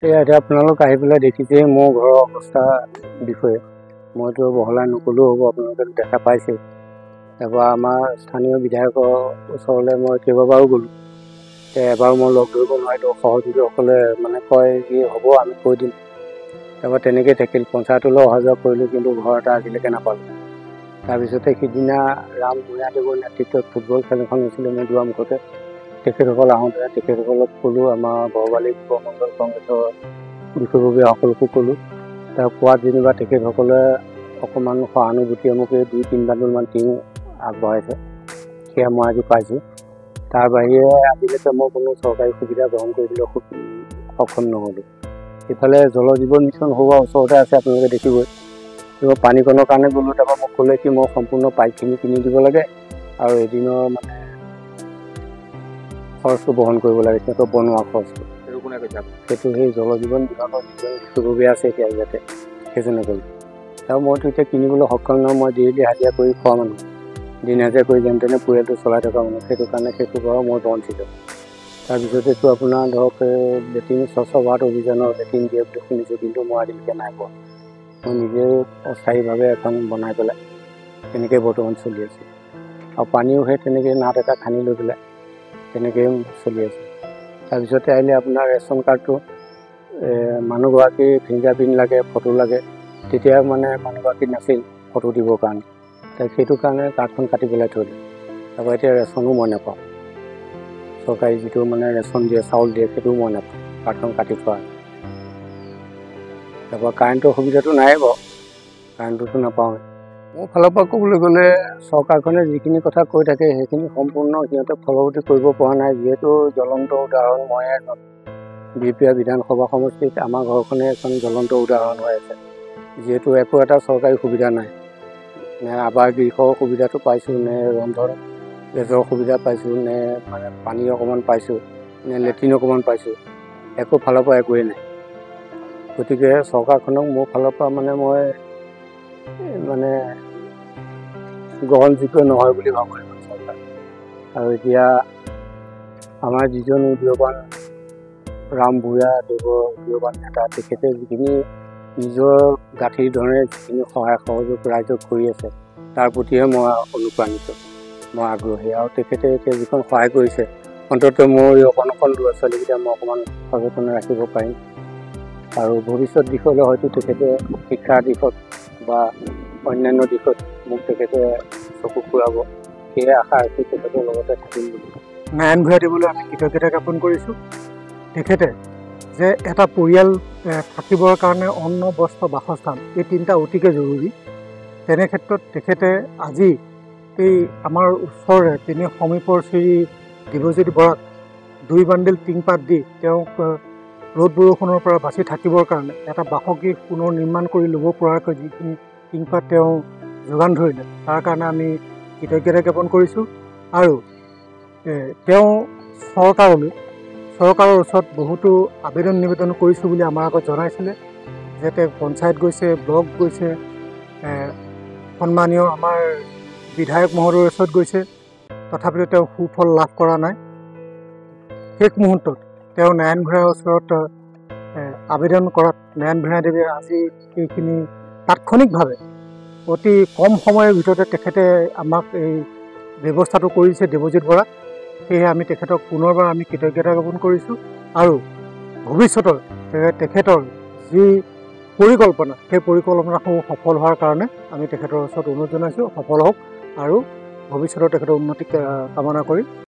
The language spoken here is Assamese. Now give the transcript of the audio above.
এতিয়া আপোনালোক আহি পেলাই দেখিছে মোৰ ঘৰৰ অৱস্থা বিষয়ে মইতো বহলাই নক'লেও হ'ব, আপোনালোকে দেখা পাইছে। তাৰপৰা আমাৰ স্থানীয় বিধায়কৰ ওচৰলৈ মই কেইবাবাৰো গ'লোঁ। এবাৰ মই লগ ধৰিব নোৱাৰিলোঁ, সহযোগীসকলে মানে কয় কি হ'ব আমি কৈ দিম। তাৰপৰা তেনেকৈ থাকিল, পঞ্চায়তলৈ অহা যোৱা কৰিলোঁ, কিন্তু ঘৰ এটা আজিলৈকে নাপালোঁ। তাৰপিছতে সিদিনা ৰাম ভূঞাদেৱৰ নেতৃত্বত ফুটবল খেল এখন হৈছিলে মোৰ দুৱাৰমুখতে। তেখেতসকল আহোঁতে তেখেতসকলক ক'লোঁ, আমাৰ বৰবালি উপমণ্ডল কংগ্ৰেছৰ বিষয়ববীয়াসকলকো ক'লোঁ। তাৰ কোৱাত যেনিবা তেখেতসকলে অকণমান সহানুভূতিয়ে মোক এই 2-3 বান্দোলমান টিং আগবঢ়াইছে, সেয়া মই আজি পাইছোঁ। তাৰ বাহিৰে আজিলৈকে মই কোনো চৰকাৰী সুবিধা গ্ৰহণ কৰিবলৈ সক্ষম নহ'লোঁ। ইফালে জল জীৱন মিছন হোৱা ওচৰতে আছে, আপোনালোকে দেখিবই। কিবা পানীকণৰ কাৰণে গ'লোঁ, তাৰপৰা মোক ক'লে কি মই সম্পূৰ্ণ পাইপখিনি কিনি দিব লাগে আৰু এদিনৰ মানে খৰচটো বহন কৰিব লাগে, সিহঁতৰ বনোৱা খৰচটো। সেইটো কোনে কৈছে? সেইটো সেই জল জীৱন বিভাগৰ যিজন বিষয়ববীয়া আছে এতিয়া ইয়াতে, সেইজনে ক'লে। আৰু মইতো এতিয়া কিনিবলৈ সক্ষম নহয়, মই ডেইলি হাজিৰা কৰি খোৱা মানুহ, দিন হাজিৰা কৰি যেনে তেনে পৰিয়ালটো চলাই থকা মানুহ। সেইটো কাৰণে সেইটো পৰা মই বঞ্চিত। তাৰপিছতেতো আপোনাৰ ধৰক লেট্ৰিন স্বচ্ছ ভাৰত অভিযানৰ লেট্ৰিন দিয়ে বুলি শুনিছোঁ, কিন্তু মই আজিলৈকে নাই পোৱা। মই নিজেই অস্থায়ীভাৱে এখন বনাই পেলাই তেনেকৈ বৰ্তমান চলি আছোঁ। আৰু পানীও সেই তেনেকৈ নাট এটা খান্দি লৈ পেলাই তেনেকৈয়ে চলি আছে। তাৰপিছতে আহিলে আপোনাৰ ৰেচন কাৰ্ডটো মানুহগৰাকীৰ ফিংগাৰপ্ৰিণ্ট লাগে, ফটো লাগে। তেতিয়া মানে মানুহগৰাকী নাছিল ফটো দিবৰ কাৰণে, সেইটো কাৰণে কাৰ্ডখন কাটি পেলাই থৈ দিলোঁ। তাৰপৰা এতিয়া ৰেচনো মই নাপাওঁ, চৰকাৰী যিটো মানে ৰেচন দিয়ে, চাউল দিয়ে, সেইটোও মই নাপাওঁ, কাৰ্ডখন কাটি থোৱা। তাৰপৰা কাৰেণ্টৰ সুবিধাটো নাই বাৰু, কাৰেণ্টটোতো নাপাওঁৱেই। মোৰ ফালৰ পৰা ক'বলৈ গ'লে চৰকাৰখনে যিখিনি কথা কৈ থাকে সেইখিনি সম্পূৰ্ণ সিহঁতে ফলৱৰ্তী কৰিব পৰা নাই। যিহেতু জ্বলন্ত উদাহৰণ ময়ে এজন বিহপুৰীয়া বিধানসভা সমষ্টিত আমাৰ ঘৰখনে এখন জ্বলন্ত উদাহৰণ হৈ আছে। যিহেতু একো এটা চৰকাৰী সুবিধা নাই, নে আৱাস গৃহৰ সুবিধাটো পাইছোঁ, নে ৰন্ধন গেছৰ সুবিধা পাইছোঁ, নে মানে পানী অকণমান পাইছোঁ, নে লেট্ৰিন অকণমান পাইছোঁ, একো ফালৰ পৰা একোৱেই নাই। গতিকে চৰকাৰখনক মোৰ ফালৰ পৰা মানে মই মানে গ্ৰহণযোগ্য নহয় বুলি ভাবোঁ এখন চৰকাৰ। আৰু এতিয়া আমাৰ যিজন উদীয়মান ৰাম ভূঞাদেৱৰ উদীয়মান নেতা, তেখেতে যিখিনি নিজৰ গাঁঠিৰ ধৰণে যিখিনি সহায় সহযোগ ৰাইজক কৰি আছে, তাৰ প্ৰতিহে মই অনুপ্ৰাণিত, মই আগ্ৰহী। আৰু তেখেতে এতিয়া যিখন সহায় কৰিছে, অন্ততঃ মোৰ এই অকণ ল'ৰা ছোৱালীকেইটা মই অকণমান সচেতন ৰাখিব পাৰিম। আৰু ভৱিষ্যত দিশলৈ হয়তো তেখেতে শিক্ষাৰ দিশত বা অন্যান্য দিশত মোক তেখেতে চকু ফুৰাব, সেয়ে আশা ৰাখি তেখেতৰ লগতে থাকিম বুলি। নাৰায়ণ ভূঞাদেৱলৈ আমি কৃতজ্ঞতা জ্ঞাপন কৰিছোঁ। তেখেতে যে এটা পৰিয়াল থাকিবৰ কাৰণে অন্ন, বস্ত্ৰ, বাসস্থান, এই তিনিটা অতিকে জৰুৰী। তেনে ক্ষেত্ৰত তেখেতে আজি এই আমাৰ ওচৰৰে তিনি সমীপৰ শ্ৰী দেৱজিৎ বৰাক 2 বান্দিল টিংপাত দি তেওঁক ৰ'দ বৰষুণৰ পৰা বাচি থাকিবৰ কাৰণে এটা বাসগৃহ পুনৰ নিৰ্মাণ কৰি ল'ব পৰাকৈ যিখিনি টিংপাত তেওঁ যোগান ধৰিলে, তাৰ কাৰণে আমি কৃতজ্ঞতা জ্ঞাপন কৰিছোঁ। আৰু তেওঁ চৰকাৰৰ ওচৰত বহুতো আবেদন নিবেদন কৰিছোঁ বুলি আমাৰ আগত জনাইছিলে, যে তেওঁ পঞ্চায়ত গৈছে, ব্লক গৈছে, সন্মানীয় আমাৰ বিধায়ক মহোদয়ৰ ওচৰত গৈছে, তথাপিতো তেওঁ সুফল লাভ কৰা নাই। শেষ মুহূৰ্তত তেওঁ নাৰায়ণ ভূঞাৰ ওচৰত আবেদন কৰাত নাৰায়ণ ভূঞাদেৱে আজি এইখিনি তাৎক্ষণিকভাৱে অতি কম সময়ৰ ভিতৰতে তেখেতে আমাক এই ব্যৱস্থাটো কৰিছে, দেৱজিৎ বৰাক। সেয়েহে আমি তেখেতক পুনৰবাৰ আমি কৃতজ্ঞতা জ্ঞাপন কৰিছোঁ। আৰু ভৱিষ্যতৰ তেখেতৰ যি পৰিকল্পনা, সেই পৰিকল্পনাসমূহ সফল হোৱাৰ কাৰণে আমি তেখেতৰ ওচৰত অনুৰোধ জনাইছোঁ, সফল হওক আৰু ভৱিষ্যতৰ তেখেতৰ উন্নতি কামনা কৰি